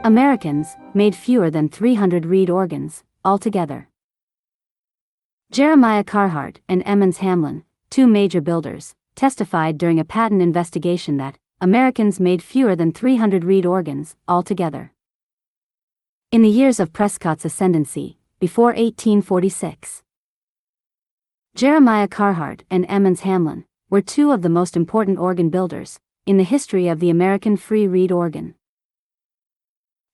Americans made fewer than 300 reed organs altogether. Jeremiah Carhart and Emmons Hamlin, two major builders, testified during a patent investigation that Americans made fewer than 300 reed organs altogether. In the years of Prescott's ascendancy, before 1846, Jeremiah Carhart and Emmons Hamlin were two of the most important organ builders in the history of the American free reed organ.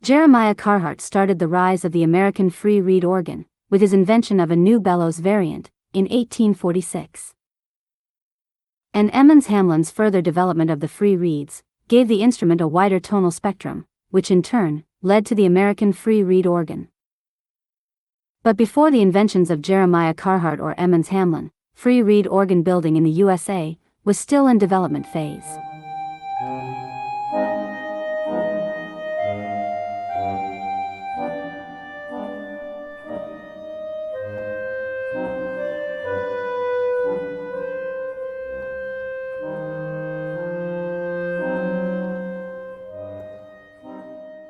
Jeremiah Carhart started the rise of the American free reed organ with his invention of a new bellows variant in 1846. And Emmons Hamlin's further development of the free reeds gave the instrument a wider tonal spectrum, which in turn led to the American free reed organ. But before the inventions of Jeremiah Carhart or Emmons Hamlin, free reed organ building in the USA was still in development phase.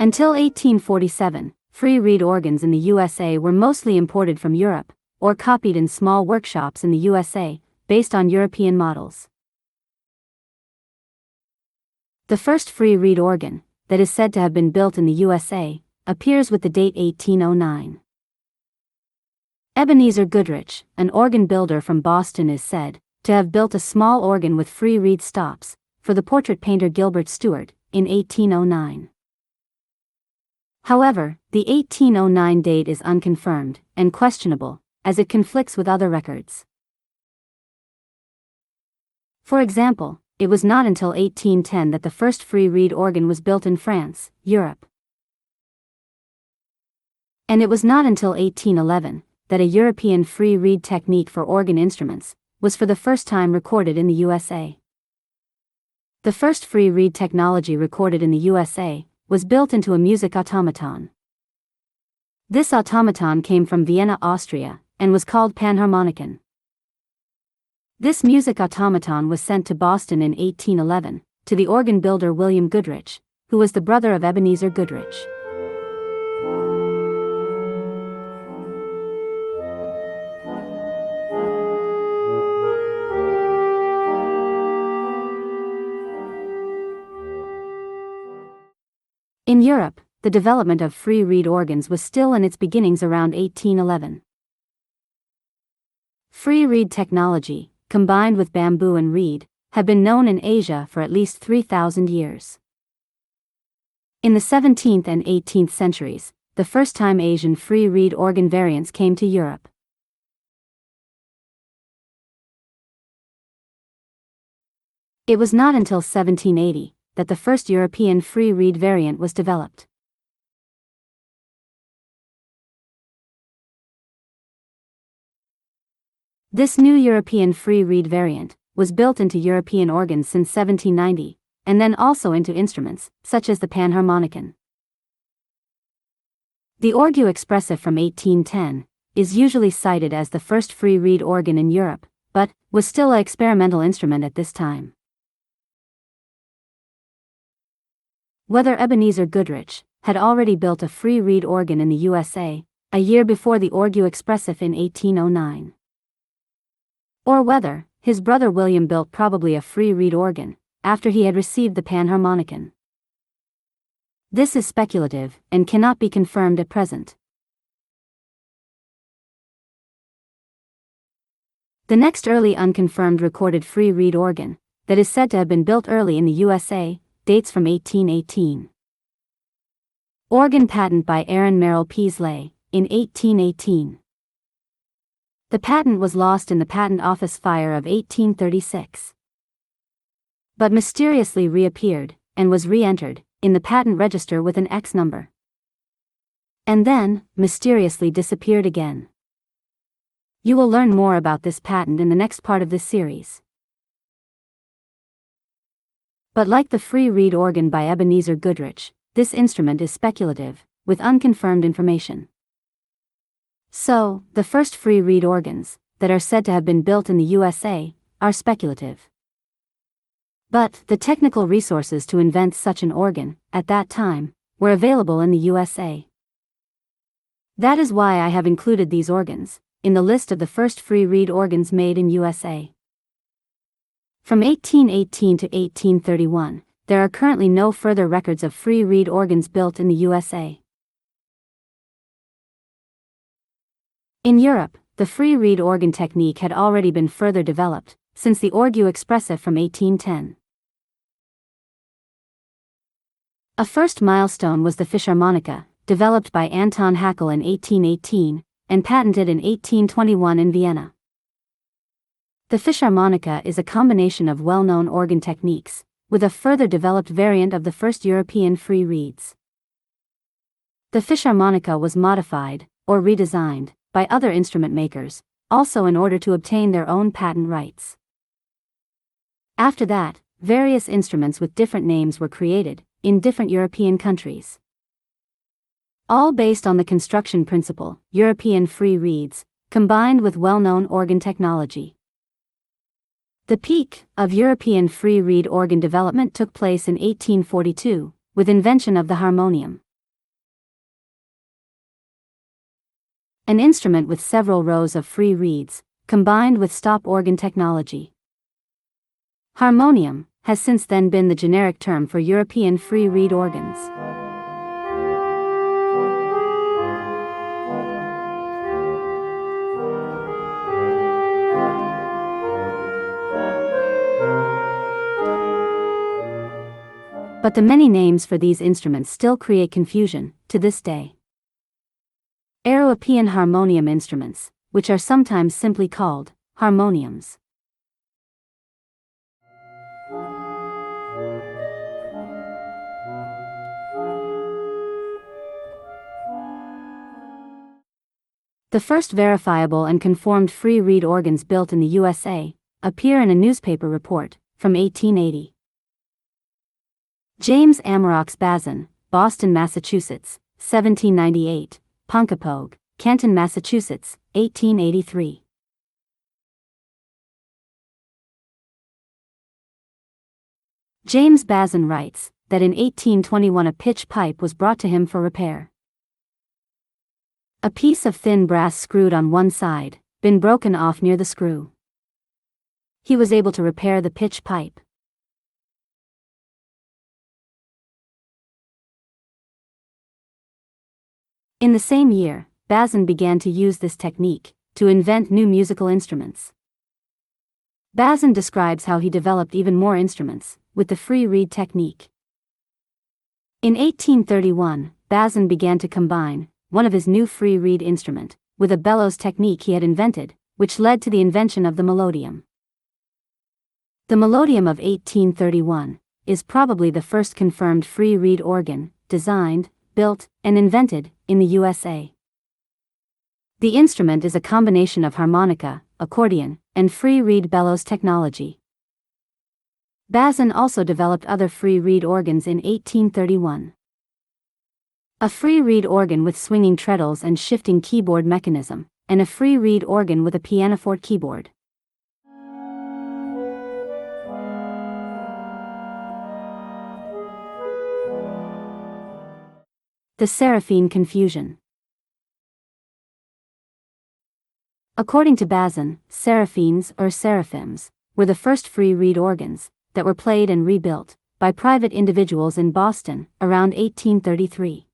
Until 1847, free reed organs in the USA were mostly imported from Europe, or copied in small workshops in the USA, based on European models. The first free reed organ, that is said to have been built in the USA, appears with the date 1809. Ebenezer Goodrich, an organ builder from Boston, is said to have built a small organ with free reed stops for the portrait painter Gilbert Stuart in 1809. However, the 1809 date is unconfirmed and questionable, as it conflicts with other records. For example, it was not until 1810 that the first free reed organ was built in France, Europe. And it was not until 1811 that a European free reed technique for organ instruments was for the first time recorded in the USA. The first free reed technology recorded in the USA was built into a music automaton. This automaton came from Vienna, Austria, and was called Panharmonicon. This music automaton was sent to Boston in 1811, to the organ builder William Goodrich, who was the brother of Ebenezer Goodrich. In Europe, the development of free reed organs was still in its beginnings around 1811. Free reed technology, combined with bamboo and reed, had been known in Asia for at least 3,000 years. In the 17th and 18th centuries, the first time Asian free reed organ variants came to Europe. It was not until 1780 that the first European free reed variant was developed. This new European free reed variant was built into European organs since 1790, and then also into instruments, such as the Panharmonicon. The Orgue Expressive from 1810 is usually cited as the first free reed organ in Europe, but was still an experimental instrument at this time. Whether Ebenezer Goodrich had already built a free reed organ in the USA a year before the Orgue Expressive in 1809, or whether his brother William built probably a free reed organ after he had received the Panharmonicon. This is speculative and cannot be confirmed at present. The next early unconfirmed recorded free reed organ that is said to have been built early in the USA dates from 1818. Organ patent by Aaron Merrill Peaseley in 1818. The patent was lost in the Patent Office fire of 1836, but mysteriously reappeared and was re-entered in the patent register with an X number, and then mysteriously disappeared again. You will learn more about this patent in the next part of this series. But like the free reed organ by Ebenezer Goodrich, this instrument is speculative, with unconfirmed information. So, the first free reed organs that are said to have been built in the USA are speculative. But the technical resources to invent such an organ, at that time, were available in the USA. That is why I have included these organs in the list of the first free reed organs made in USA. From 1818 to 1831, there are currently no further records of free reed organs built in the USA. In Europe, the free reed organ technique had already been further developed, since the Orgue Expressive from 1810. A first milestone was the Physharmonika, developed by Anton Haeckel in 1818, and patented in 1821 in Vienna. The Physharmonika is a combination of well-known organ techniques, with a further developed variant of the first European free reeds. The Physharmonika was modified, or redesigned, by other instrument makers, also in order to obtain their own patent rights. After that, various instruments with different names were created, in different European countries. All based on the construction principle, European free reeds, combined with well-known organ technology. The peak of European free reed organ development took place in 1842, with invention of the harmonium. An instrument with several rows of free reeds, combined with stop organ technology. Harmonium has since then been the generic term for European free reed organs. But the many names for these instruments still create confusion, to this day. European harmonium instruments, which are sometimes simply called harmoniums. The first verifiable and conformed free reed organs built in the USA appear in a newspaper report from 1880. James Amiraux Bazin, Boston, Massachusetts, 1798, Ponkapoag, Canton, Massachusetts, 1883. James Bazin writes that in 1821 a pitch pipe was brought to him for repair. A piece of thin brass screwed on one side, been broken off near the screw. He was able to repair the pitch pipe. In the same year, Bazin began to use this technique to invent new musical instruments. Bazin describes how he developed even more instruments with the free reed technique. In 1831, Bazin began to combine one of his new free reed instrument with a bellows technique he had invented, which led to the invention of the Melodeon. The Melodeon of 1831 is probably the first confirmed free reed organ designed, built, and invented in the USA. The instrument is a combination of harmonica, accordion, and free reed bellows technology. Bazin also developed other free reed organs in 1831. A free reed organ with swinging treadles and shifting keyboard mechanism, and a free reed organ with a pianoforte keyboard. The Seraphine Confusion. According to Bazin, Seraphines or seraphims were the first free reed organs that were played and rebuilt by private individuals in Boston around 1833.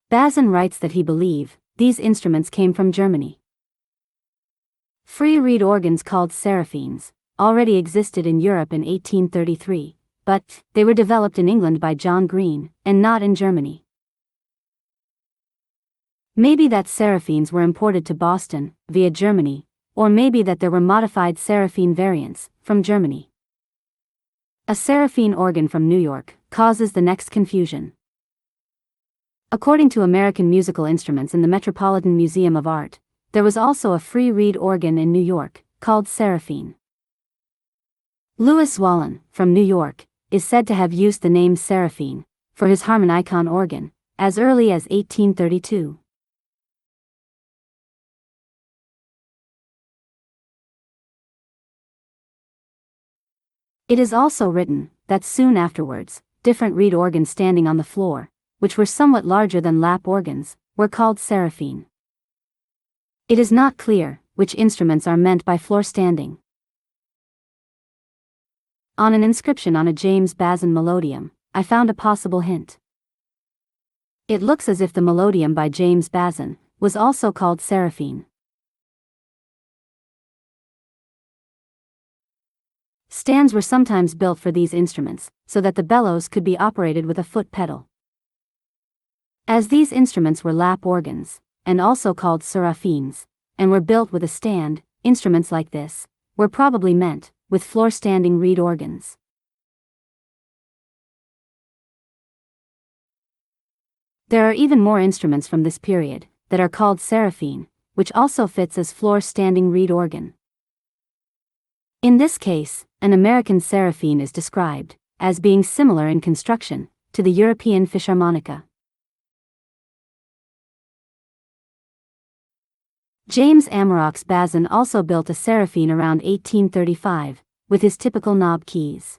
Bazin writes that he believes these instruments came from Germany. Free reed organs called Seraphines already existed in Europe in 1833, but they were developed in England by John Green, and not in Germany. Maybe that Seraphines were imported to Boston via Germany, or maybe that there were modified Seraphine variants from Germany. A Seraphine organ from New York causes the next confusion. According to American Musical Instruments in the Metropolitan Museum of Art, there was also a free reed organ in New York called Seraphine. Louis Wallen, from New York, is said to have used the name Seraphine for his harmonicon organ as early as 1832. It is also written that soon afterwards, different reed organs standing on the floor, which were somewhat larger than lap organs, were called seraphine. It is not clear which instruments are meant by floor standing. On an inscription on a James Bazin Melodeon, I found a possible hint. It looks as if the Melodeon by James Bazin was also called Seraphine. Stands were sometimes built for these instruments, so that the bellows could be operated with a foot pedal. As these instruments were lap organs, and also called seraphines, and were built with a stand, instruments like this were probably meant with floor-standing reed organs. There are even more instruments from this period that are called seraphine, which also fits as floor-standing reed organ. In this case, an American seraphine is described as being similar in construction to the European physharmonica. James Amiraux Bazin also built a seraphine around 1835, with his typical knob keys.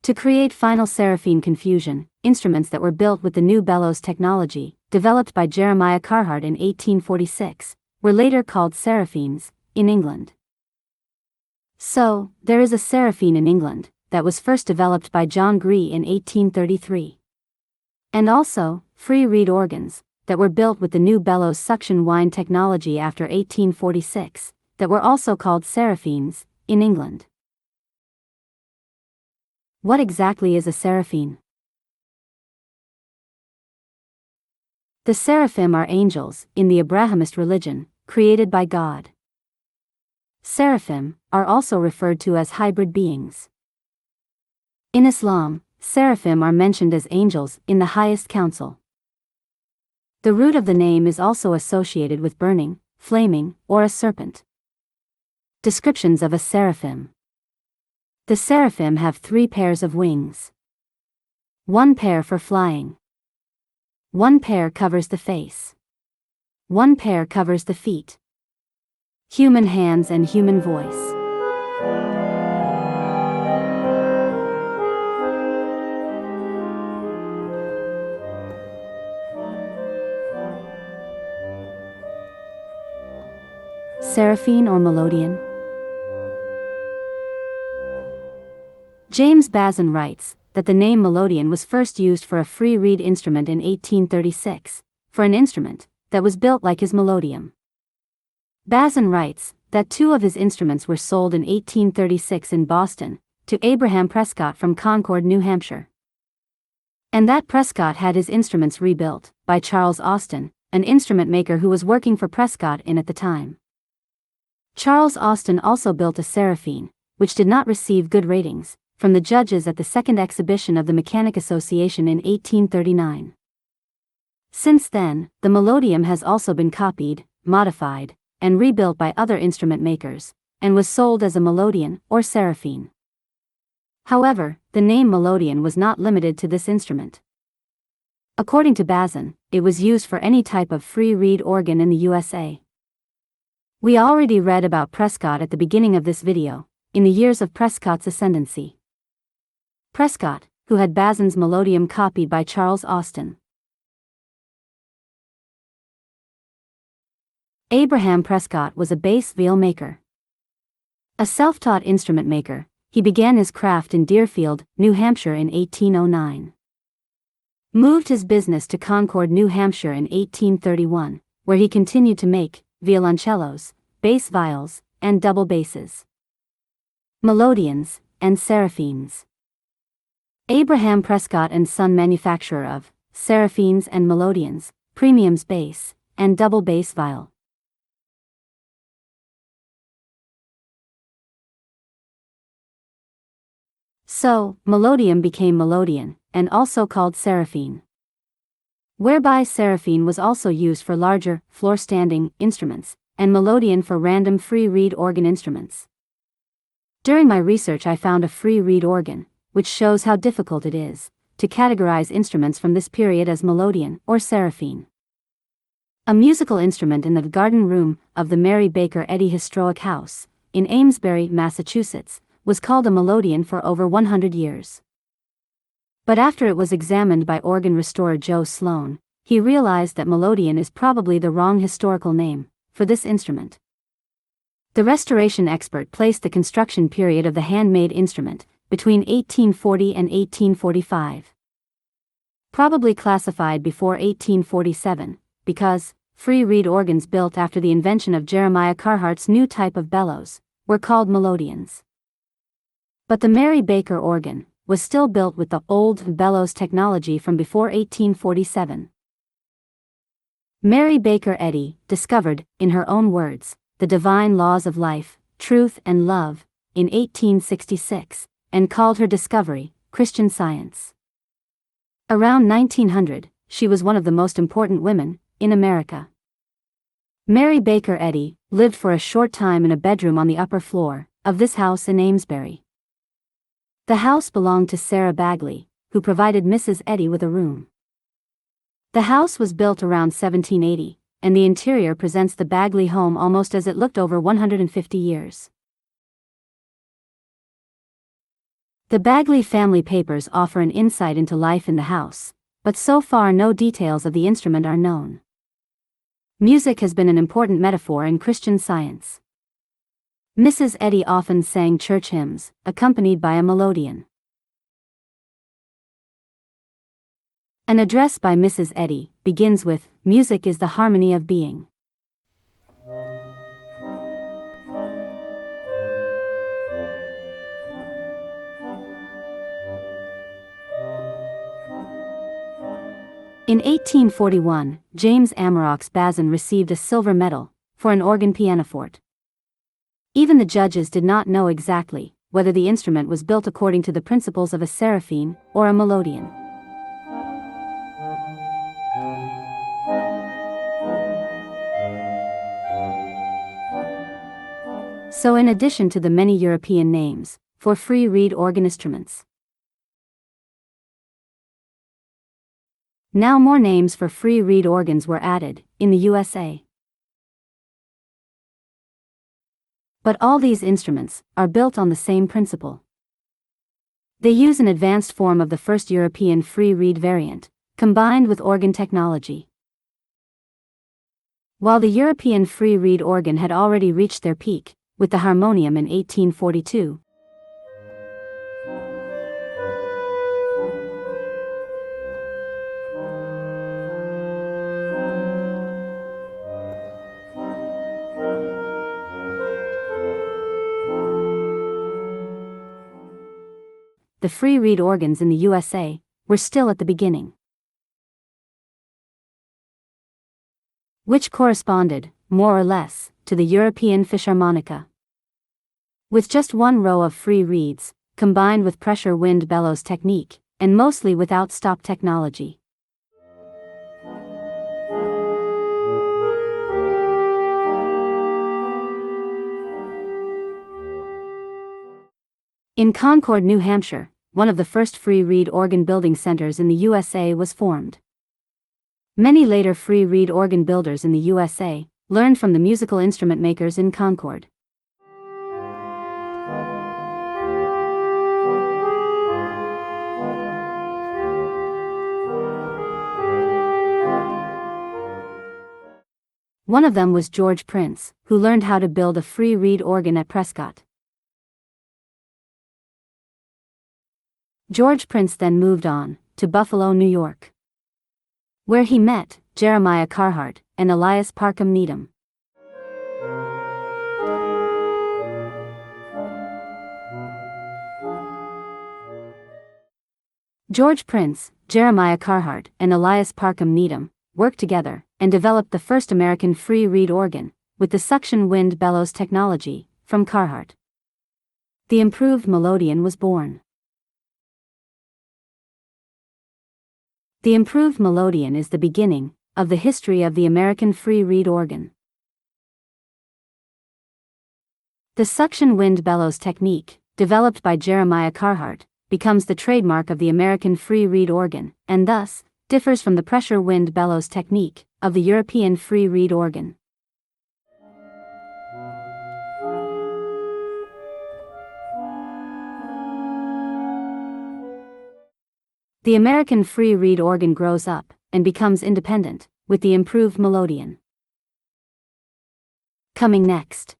To create final Seraphine Confusion, instruments that were built with the new bellows technology, developed by Jeremiah Carhart in 1846, were later called seraphines, in England. So, there is a seraphine in England that was first developed by John Gree in 1833. And also, free reed organs that were built with the new bellows suction wind technology after 1846, that were also called seraphines, in England. What exactly is a seraphine? The seraphim are angels, in the Abrahamist religion, created by God. Seraphim are also referred to as hybrid beings. In Islam, seraphim are mentioned as angels in the highest council. The root of the name is also associated with burning, flaming, or a serpent. Descriptions of a seraphim. The seraphim have 3 pairs of wings. 1 pair for flying. 1 pair covers the face. 1 pair covers the feet. Human hands and human voice. Seraphine or Melodeon? James Bazin writes that the name Melodeon was first used for a free reed instrument in 1836, for an instrument that was built like his Melodeon. Bazin writes that 2 of his instruments were sold in 1836 in Boston to Abraham Prescott from Concord, New Hampshire. And that Prescott had his instruments rebuilt by Charles Austin, an instrument maker who was working for Prescott at the time. Charles Austin also built a seraphine, which did not receive good ratings from the judges at the second exhibition of the Mechanic Association in 1839. Since then, the Melodeon has also been copied, modified, and rebuilt by other instrument makers, and was sold as a Melodeon or seraphine. However, the name Melodeon was not limited to this instrument. According to Bazin, it was used for any type of free reed organ in the USA. We already read about Prescott at the beginning of this video, in the years of Prescott's ascendancy. Prescott, who had Bazin's Melodeon copied by Charles Austin. Abraham Prescott was a bass viol maker. A self-taught instrument maker, he began his craft in Deerfield, New Hampshire in 1809. Moved his business to Concord, New Hampshire in 1831, where he continued to make violoncellos, bass viols, and double basses, Melodeons, and seraphines. Abraham Prescott and Son, manufacturer of seraphines and Melodeons, premiums bass, and double bass viol. So, Melodeon became Melodeon, and also called seraphine. Whereby seraphine was also used for larger, floor-standing instruments, and Melodeon for random free reed organ instruments. During my research I found a free reed organ, which shows how difficult it is to categorize instruments from this period as Melodeon or seraphine. A musical instrument in the garden room of the Mary Baker Eddy Historic House, in Amesbury, Massachusetts, was called a melodeon for over 100 years. But after it was examined by organ restorer Joe Sloan, he realized that melodeon is probably the wrong historical name for this instrument. The restoration expert placed the construction period of the handmade instrument between 1840 and 1845. Probably classified before 1847, because free reed organs built after the invention of Jeremiah Carhart's new type of bellows were called melodeons. But the Mary Baker organ was still built with the old bellows technology from before 1847. Mary Baker Eddy discovered, in her own words, the divine laws of life, truth and love, in 1866, and called her discovery Christian Science. Around 1900, she was one of the most important women in America. Mary Baker Eddy lived for a short time in a bedroom on the upper floor of this house in Amesbury. The house belonged to Sarah Bagley, who provided Mrs. Eddy with a room. The house was built around 1780, and the interior presents the Bagley home almost as it looked over 150 years. The Bagley family papers offer an insight into life in the house, but so far no details of the instrument are known. Music has been an important metaphor in Christian Science. Mrs. Eddy often sang church hymns, accompanied by a melodeon. An address by Mrs. Eddy begins with, "Music is the harmony of being." In 1841, James Amiraux's Bazin received a silver medal for an organ pianoforte. Even the judges did not know exactly whether the instrument was built according to the principles of a seraphine or a melodeon. So in addition to the many European names for free reed organ instruments, now more names for free reed organs were added in the USA. But all these instruments are built on the same principle. They use an advanced form of the first European free reed variant, combined with organ technology. While the European free reed organ had already reached their peak with the harmonium in 1842, the free reed organs in the USA were still at the beginning, which corresponded, more or less, to the European Physharmonika. With just one row of free reeds, combined with pressure wind bellows technique, and mostly without stop technology. In Concord, New Hampshire, one of the first free reed organ building centers in the USA was formed. Many later free reed organ builders in the USA learned from the musical instrument makers in Concord. One of them was George Prince, who learned how to build a free reed organ at Prescott. George Prince then moved on to Buffalo, New York, where he met Jeremiah Carhart and Elias Parkham Needham. George Prince, Jeremiah Carhart, and Elias Parkham Needham worked together and developed the first American free reed organ with the suction wind bellows technology from Carhart. The improved melodeon was born. The improved melodeon is the beginning of the history of the American free reed organ. The suction wind bellows technique, developed by Jeremiah Carhart, becomes the trademark of the American free reed organ, and thus differs from the pressure wind bellows technique of the European free reed organ. The American free reed organ grows up and becomes independent with the improved Melodeon. Coming next.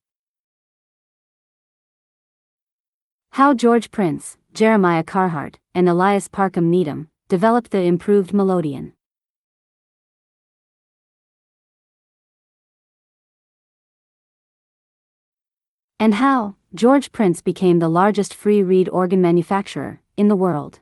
How George Prince, Jeremiah Carhart, and Elias Parkham Needham developed the improved Melodeon. And how George Prince became the largest free reed organ manufacturer in the world.